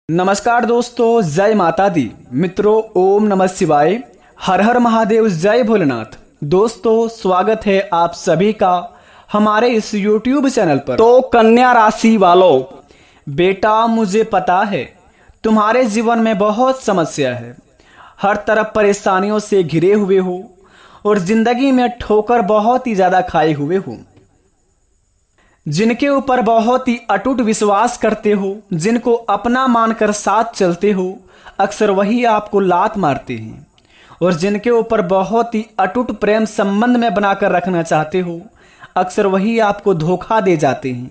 नमस्कार दोस्तों, जय माता दी। मित्रों, ओम नमः शिवाय, हर हर महादेव, जय भोलेनाथ। दोस्तों, स्वागत है आप सभी का हमारे इस YouTube चैनल पर। तो कन्या राशि वालों, बेटा मुझे पता है तुम्हारे जीवन में बहुत समस्या है, हर तरफ परेशानियों से घिरे हुए हो और जिंदगी में ठोकर बहुत ही ज्यादा खाए हुए हो। जिनके ऊपर बहुत ही अटूट विश्वास करते हो, जिनको अपना मानकर साथ चलते हो, अक्सर वही आपको लात मारते हैं। और जिनके ऊपर बहुत ही अटूट प्रेम संबंध में बनाकर रखना चाहते हो, अक्सर वही आपको धोखा दे जाते हैं।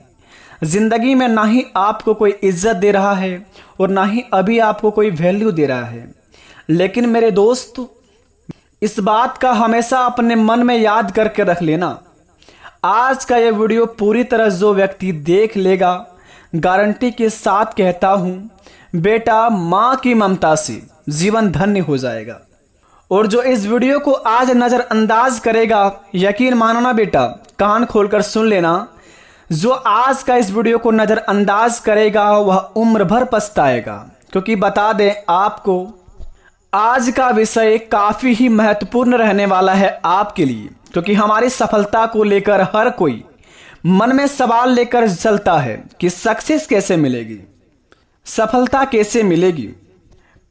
जिंदगी में ना ही आपको कोई इज्जत दे रहा है और ना ही अभी आपको कोई वैल्यू दे रहा है। लेकिन मेरे दोस्त, इस बात का हमेशा अपने मन में याद करके रख लेना, आज का ये वीडियो पूरी तरह जो व्यक्ति देख लेगा, गारंटी के साथ कहता हूं बेटा, माँ की ममता से जीवन धन्य हो जाएगा। और जो इस वीडियो को आज नजरअंदाज करेगा, यकीन मानना बेटा, कान खोलकर सुन लेना, जो आज का इस वीडियो को नजरअंदाज करेगा वह उम्र भर पछताएगा। क्योंकि बता दें आपको, आज का विषय काफी ही महत्वपूर्ण रहने वाला है आपके लिए। क्योंकि हमारी सफलता को लेकर हर कोई मन में सवाल लेकर चलता है कि सक्सेस कैसे मिलेगी, सफलता कैसे मिलेगी।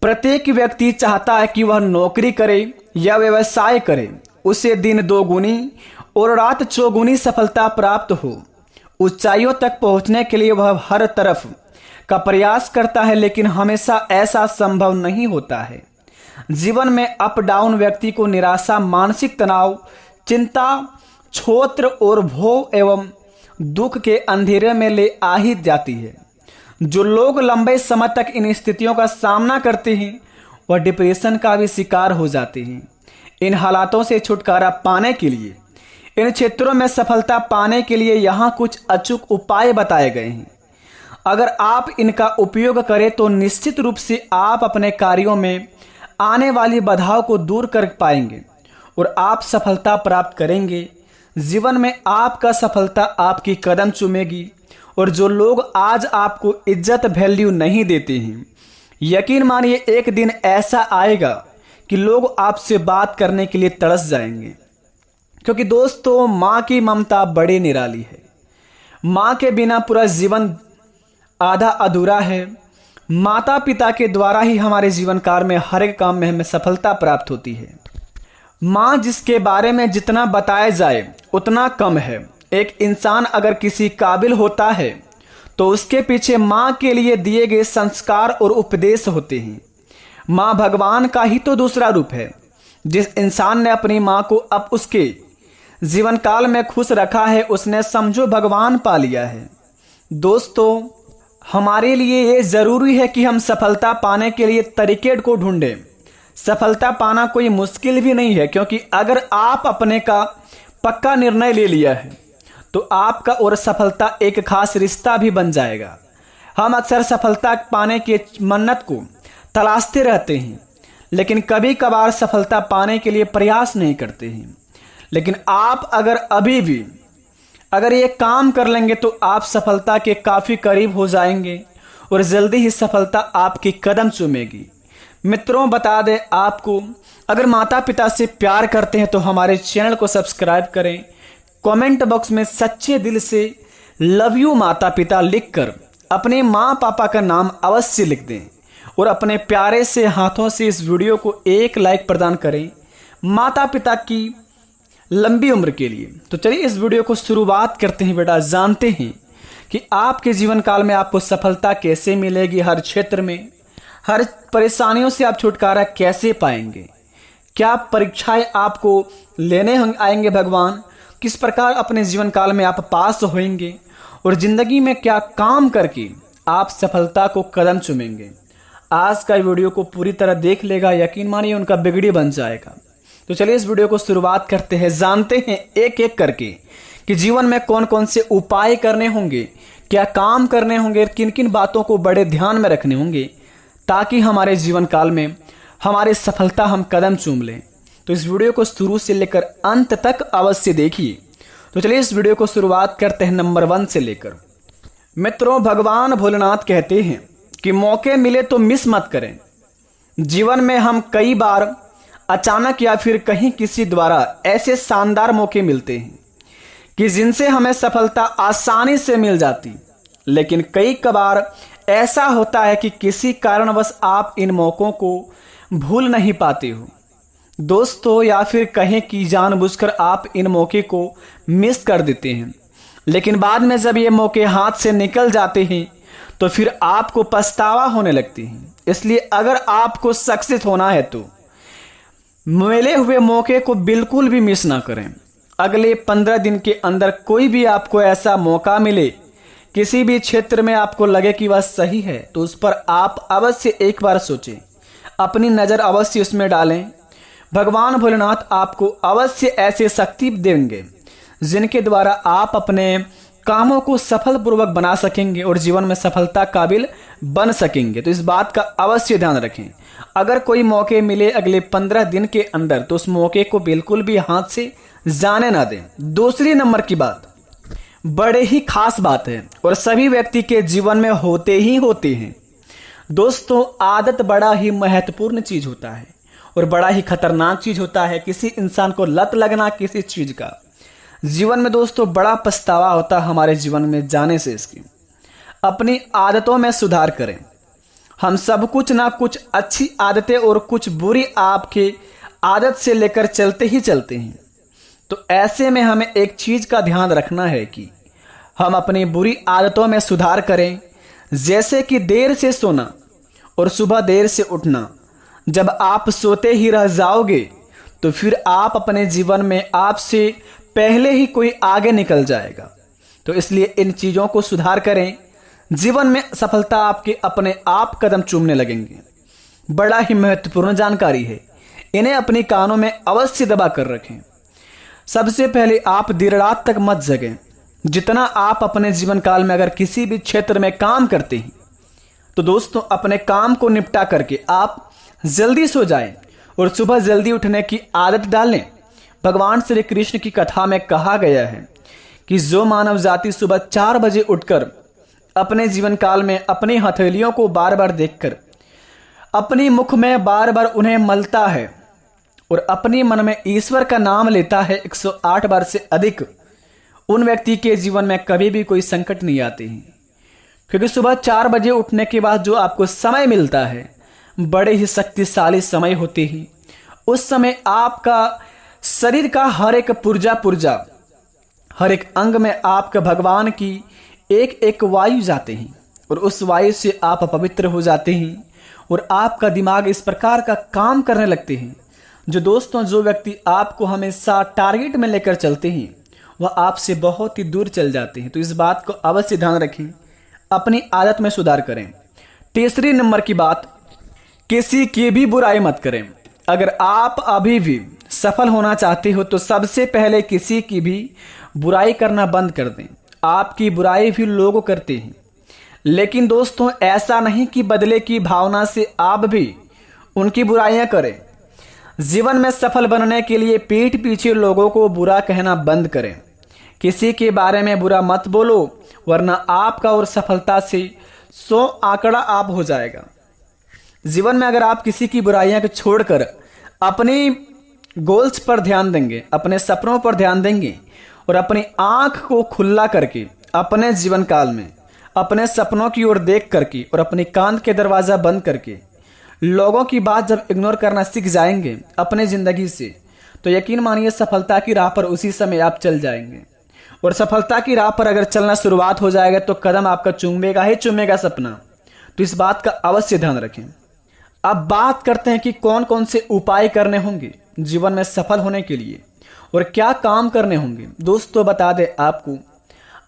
प्रत्येक व्यक्ति चाहता है कि वह नौकरी करे या व्यवसाय करे, उसे दिन दोगुनी और रात चौगुनी सफलता प्राप्त हो। ऊंचाइयों तक पहुंचने के लिए वह हर तरफ का प्रयास करता है, लेकिन हमेशा ऐसा संभव नहीं होता है। जीवन में अप डाउन व्यक्ति को निराशा, मानसिक तनाव, चिंता, क्षोत्र और भोग एवं दुख के अंधेरे में ले आ ही जाती है। जो लोग लंबे समय तक इन स्थितियों का सामना करते हैं वह डिप्रेशन का भी शिकार हो जाते हैं। इन हालातों से छुटकारा पाने के लिए, इन क्षेत्रों में सफलता पाने के लिए यहाँ कुछ अचूक उपाय बताए गए हैं। अगर आप इनका उपयोग करें तो निश्चित रूप से आप अपने कार्यों में आने वाली बाधाओं को दूर कर पाएंगे और आप सफलता प्राप्त करेंगे। जीवन में आपका सफलता आपकी कदम चूमेगी। और जो लोग आज आपको इज्जत वैल्यू नहीं देते हैं, यकीन मानिए एक दिन ऐसा आएगा कि लोग आपसे बात करने के लिए तरस जाएंगे। क्योंकि दोस्तों, माँ की ममता बड़ी निराली है। माँ के बिना पूरा जीवन आधा अधूरा है। माता पिता के द्वारा ही हमारे जीवन काल में हर एक काम में हमें सफलता प्राप्त होती है। माँ जिसके बारे में जितना बताया जाए उतना कम है। एक इंसान अगर किसी काबिल होता है तो उसके पीछे माँ के लिए दिए गए संस्कार और उपदेश होते हैं। माँ भगवान का ही तो दूसरा रूप है। जिस इंसान ने अपनी माँ को अब उसके जीवन काल में खुश रखा है, उसने समझो भगवान पा लिया है। दोस्तों, हमारे लिए ये जरूरी है कि हम सफलता पाने के लिए तरीके को ढूंढें। सफलता पाना कोई मुश्किल भी नहीं है, क्योंकि अगर आप अपने का पक्का निर्णय ले लिया है तो आपका और सफलता एक खास रिश्ता भी बन जाएगा। हम अक्सर सफलता पाने के मन्नत को तलाशते रहते हैं, लेकिन कभी कभार सफलता पाने के लिए प्रयास नहीं करते हैं। लेकिन आप अगर ये काम कर लेंगे तो आप सफलता के काफ़ी करीब हो जाएंगे और जल्दी ही सफलता आपकी कदम चूमेगी। मित्रों, बता दें आपको, अगर माता पिता से प्यार करते हैं तो हमारे चैनल को सब्सक्राइब करें। कमेंट बॉक्स में सच्चे दिल से लव यू माता पिता लिखकर अपने माँ पापा का नाम अवश्य लिख दें और अपने प्यारे से हाथों से इस वीडियो को एक लाइक प्रदान करें माता पिता की लंबी उम्र के लिए। तो चलिए इस वीडियो को शुरुआत करते हैं बेटा। जानते हैं कि आपके जीवन काल में आपको सफलता कैसे मिलेगी, हर क्षेत्र में, हर परेशानियों से आप छुटकारा कैसे पाएंगे, क्या परीक्षाएं आपको लेने आएंगे भगवान, किस प्रकार अपने जीवन काल में आप पास होंगे और जिंदगी में क्या काम करके आप सफलता को कदम चूमेंगे। आज का वीडियो को पूरी तरह देख लेगा, यकीन मानिए उनका बिगड़ी बन जाएगा। तो चलिए इस वीडियो को शुरुआत करते हैं। जानते हैं एक एक करके कि जीवन में कौन कौन से उपाय करने होंगे, क्या काम करने होंगे, किन किन बातों को बड़े ध्यान में रखने होंगे, ताकि हमारे जीवन काल में हमारी सफलता हम कदम चूम लें। तो इस वीडियो को शुरू से लेकर अंत तक अवश्य देखिए। तो चलिए इस वीडियो को शुरुआत करते हैं नंबर 1 से लेकर। मित्रों, भगवान भोलेनाथ कहते हैं कि मौके मिले तो मिस मत करें। जीवन में हम कई बार अचानक या फिर कहीं किसी द्वारा ऐसे शानदार मौके मिलते हैं कि जिनसे हमें सफलता आसानी से मिल जाती, लेकिन कई कबार ऐसा होता है कि किसी कारणवश आप इन मौकों को भूल नहीं पाते हो दोस्तों, या फिर कहें कि जानबूझकर आप इन मौके को मिस कर देते हैं। लेकिन बाद में जब ये मौके हाथ से निकल जाते हैं तो फिर आपको पछतावा होने लगती है। इसलिए अगर आपको सक्सेस होना है तो मिले हुए मौके को बिल्कुल भी मिस ना करें। अगले 15 दिन के अंदर कोई भी आपको ऐसा मौका मिले, किसी भी क्षेत्र में आपको लगे कि वह सही है, तो उस पर आप अवश्य एक बार सोचें, अपनी नज़र अवश्य उसमें डालें। भगवान भोलेनाथ आपको अवश्य ऐसे शक्ति देंगे जिनके द्वारा आप अपने कामों को सफल पूर्वक बना सकेंगे और जीवन में सफलता काबिल बन सकेंगे। तो इस बात का अवश्य ध्यान रखें। अगर कोई मौके मिले अगले 15 दिन के अंदर तो उस मौके को बिल्कुल भी हाथ से जाने ना दें। दूसरी नंबर की बात बड़े ही खास बात है और सभी व्यक्ति के जीवन में होते ही होते हैं दोस्तों। आदत बड़ा ही महत्वपूर्ण चीज होता है और बड़ा ही खतरनाक चीज होता है। किसी इंसान को लत लगना किसी चीज का जीवन में दोस्तों बड़ा पछतावा होता है हमारे जीवन में जाने से। इसकी अपनी आदतों में सुधार करें। हम सब कुछ ना कुछ अच्छी आदतें और कुछ बुरी आपके आदत से लेकर चलते ही चलते हैं। तो ऐसे में हमें एक चीज का ध्यान रखना है कि हम अपनी बुरी आदतों में सुधार करें, जैसे कि देर से सोना और सुबह देर से उठना। जब आप सोते ही रह जाओगे तो फिर आप अपने जीवन में आपसे पहले ही कोई आगे निकल जाएगा। तो इसलिए इन चीज़ों को सुधार करें। जीवन में सफलता आपके अपने आप कदम चूमने लगेंगे। बड़ा ही महत्वपूर्ण जानकारी है, इन्हें अपनी कानों में अवश्य दबा कर रखें। सबसे पहले आप देर रात तक मत जगें। जितना आप अपने जीवन काल में अगर किसी भी क्षेत्र में काम करते हैं तो दोस्तों अपने काम को निपटा करके आप जल्दी सो जाएं और सुबह जल्दी उठने की आदत डालें। भगवान श्री कृष्ण की कथा में कहा गया है कि जो मानव जाति सुबह 4 बजे उठकर अपने जीवन काल में अपनी हथेलियों को बार बार देखकर अपनी मुख में बार बार उन्हें मलता है और अपनी मन में ईश्वर का नाम लेता है 108 बार से अधिक, उन व्यक्ति के जीवन में कभी भी कोई संकट नहीं आते हैं। क्योंकि सुबह 4 बजे उठने के बाद जो आपको समय मिलता है बड़े ही शक्तिशाली समय होते हैं। उस समय आपका शरीर का हर एक पुर्जा हर एक अंग में आपका भगवान की एक एक वायु जाते हैं और उस वायु से आप पवित्र हो जाते हैं और आपका दिमाग इस प्रकार का काम करने लगते हैं जो दोस्तों जो व्यक्ति आपको हमेशा टारगेट में लेकर चलते हैं वह आपसे बहुत ही दूर चल जाते हैं। तो इस बात को अवश्य ध्यान रखें, अपनी आदत में सुधार करें। तीसरी नंबर की बात, किसी की भी बुराई मत करें। अगर आप अभी भी सफल होना चाहते हो तो सबसे पहले किसी की भी बुराई करना बंद कर दें। आपकी बुराई भी लोग करते हैं, लेकिन दोस्तों ऐसा नहीं कि बदले की भावना से आप भी उनकी बुराइयां करें। जीवन में सफल बनने के लिए पीठ पीछे लोगों को बुरा कहना बंद करें। किसी के बारे में बुरा मत बोलो, वरना आपका और सफलता से 100 आंकड़ा आप हो जाएगा। जीवन में अगर आप किसी की बुराइयां को छोड़कर अपनी गोल्स पर ध्यान देंगे, अपने सपनों पर ध्यान देंगे और अपनी आंख को खुला करके अपने जीवन काल में अपने सपनों की ओर देख करके और अपनी कान के दरवाजा बंद करके लोगों की बात जब इग्नोर करना सीख जाएंगे अपने जिंदगी से, तो यकीन मानिए सफलता की राह पर उसी समय आप चल जाएंगे। और सफलता की राह पर अगर चलना शुरुआत हो जाएगा तो कदम आपका चूमेगा ही चूमेगा सपना। तो इस बात का अवश्य ध्यान रखें। अब बात करते हैं कि कौन कौन से उपाय करने होंगे जीवन में सफल होने के लिए और क्या काम करने होंगे। दोस्तों बता दें आपको,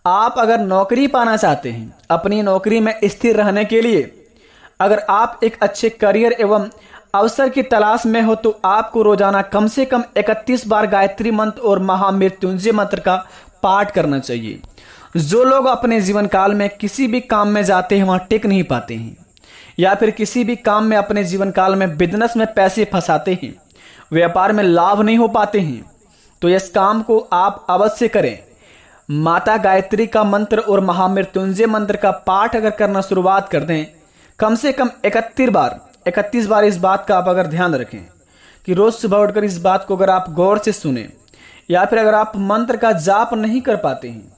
आप अगर नौकरी पाना चाहते हैं, अपनी नौकरी में स्थिर रहने के लिए अगर आप एक अच्छे करियर एवं अवसर की तलाश में हो तो आपको रोजाना कम से कम 31 बार गायत्री मंत्र और महामृत्युंजय मंत्र का पाठ करना चाहिए। जो लोग अपने जीवन काल में किसी भी काम में जाते हैं वहां टिक नहीं पाते हैं, या फिर किसी भी काम में अपने जीवन काल में बिजनेस में पैसे फंसाते हैं, व्यापार में लाभ नहीं हो पाते हैं, तो इस काम को आप अवश्य करें। माता गायत्री का मंत्र और महामृत्युंजय मंत्र का पाठ अगर करना शुरुआत कर दें, कम से कम 31 बार इस बात का आप अगर ध्यान रखें कि रोज सुबह उठकर इस बात को अगर आप गौर से सुने, या फिर अगर आप मंत्र का जाप नहीं कर पाते हैं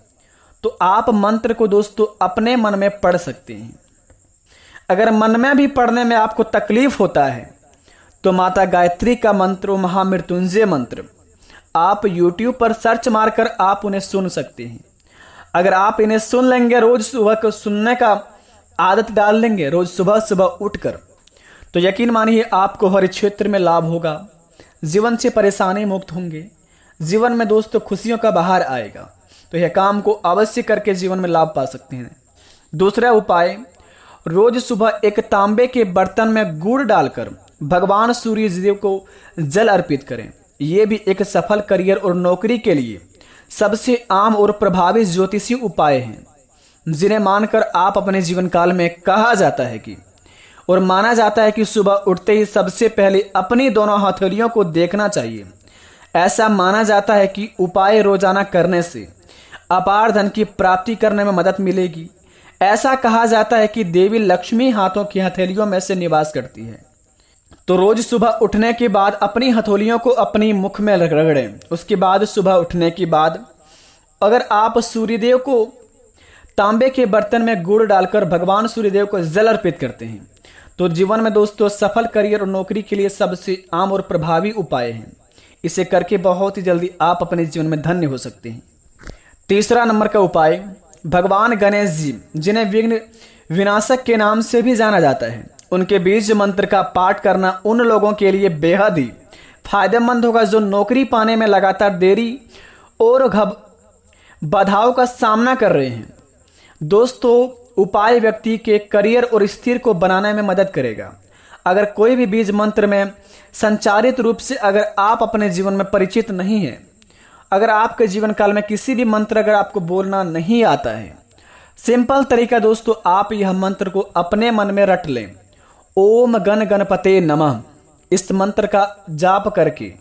तो आप मंत्र को दोस्तों अपने मन में पढ़ सकते हैं। अगर मन में भी पढ़ने में आपको तकलीफ होता है तो माता गायत्री का मंत्र, महामृत्युंजय मंत्र, आप YouTube पर सर्च मारकर आप उन्हें सुन सकते हैं। अगर आप इन्हें सुन लेंगे, रोज सुबह को सुनने का आदत डाल लेंगे रोज सुबह सुबह उठकर, तो यकीन मानिए आपको हर क्षेत्र में लाभ होगा, जीवन से परेशानी मुक्त होंगे, जीवन में दोस्तों खुशियों का बहार आएगा। तो यह काम को अवश्य करके जीवन में लाभ पा सकते हैं। दूसरा उपाय, रोज सुबह एक तांबे के बर्तन में गुड़ डालकर भगवान सूर्य देव को जल अर्पित करें। यह भी एक सफल करियर और नौकरी के लिए सबसे आम और प्रभावी ज्योतिषी उपाय हैं, जिन्हें मानकर आप अपने जीवन काल में कहा जाता है कि और माना जाता है कि सुबह उठते ही सबसे पहले अपनी दोनों हथेलियों को देखना चाहिए। ऐसा माना जाता है कि उपाय रोजाना करने से अपार धन की प्राप्ति करने में मदद मिलेगी। ऐसा कहा जाता है कि देवी लक्ष्मी हाथों की हथेलियों में से निवास करती है। तो रोज सुबह उठने के बाद अपनी हथेलियों को अपनी मुख में रगड़ें। उसके बाद सुबह उठने के बाद अगर आप सूर्यदेव को तांबे के बर्तन में गुड़ डालकर भगवान सूर्यदेव को जल अर्पित करते हैं तो जीवन में दोस्तों सफल करियर और नौकरी के लिए सबसे आम और प्रभावी उपाय हैं। इसे करके बहुत ही जल्दी आप अपने जीवन में धन्य हो सकते हैं। तीसरा नंबर का उपाय, भगवान गणेश जी, जिन्हें विघ्न विनाशक के नाम से भी जाना जाता है, उनके बीज मंत्र का पाठ करना उन लोगों के लिए बेहद ही फायदेमंद होगा जो नौकरी पाने में लगातार देरी और बाधाओं का सामना कर रहे हैं। दोस्तों उपाय व्यक्ति के करियर और स्थिर को बनाने में मदद करेगा। अगर कोई भी बीज मंत्र में संचारित रूप से अगर आप अपने जीवन में परिचित नहीं है, अगर आपके जीवन काल में किसी भी मंत्र अगर आपको बोलना नहीं आता है, सिंपल तरीका दोस्तों, आप यह मंत्र को अपने मन में रट लें। ओम गण गणपते नमः। इस मंत्र का जाप करके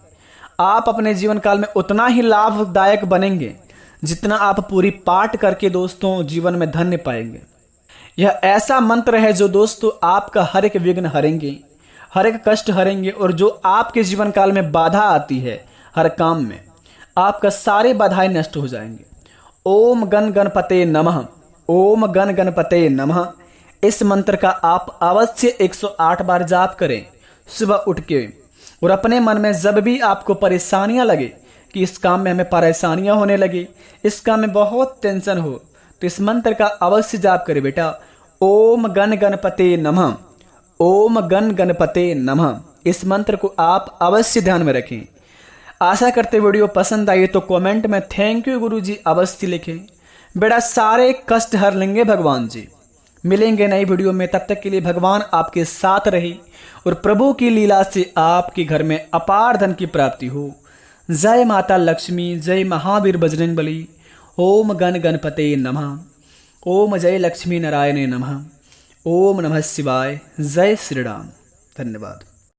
आप अपने जीवन काल में उतना ही लाभदायक बनेंगे जितना आप पूरी पाठ करके दोस्तों जीवन में धन्य पाएंगे। यह ऐसा मंत्र है जो दोस्तों आपका हर एक विघ्न हरेंगे, हर एक कष्ट हरेंगे, और जो आपके जीवन काल में बाधा आती है हर काम में, आपका सारे बाधाएं नष्ट हो जाएंगे। ओम गण गणपते नमः, ओम गण गणपते नमः। इस मंत्र का आप अवश्य 108 बार जाप करें सुबह उठ के, और अपने मन में जब भी आपको परेशानियां लगे कि इस काम में हमें परेशानियां होने लगी, इस काम में बहुत टेंशन हो, तो इस मंत्र का अवश्य जाप करें बेटा। ओम गण गणपते नमः, ओम गण गणपते नमः। इस मंत्र को आप अवश्य ध्यान में रखें। आशा करते वीडियो पसंद आई तो कमेंट में थैंक यू गुरुजी अवश्य लिखें। बेटा सारे कष्ट हर लेंगे भगवान जी। मिलेंगे नई वीडियो में, तब तक के लिए भगवान आपके साथ रहे और प्रभु की लीला से आपके घर में अपार धन की प्राप्ति हो। जय माता लक्ष्मी, जय महावीर बजरंगबली। ओम गण गणपते नमः, ओम जय लक्ष्मी नारायण नमः, ओम नमः शिवाय। जय श्री राम। धन्यवाद।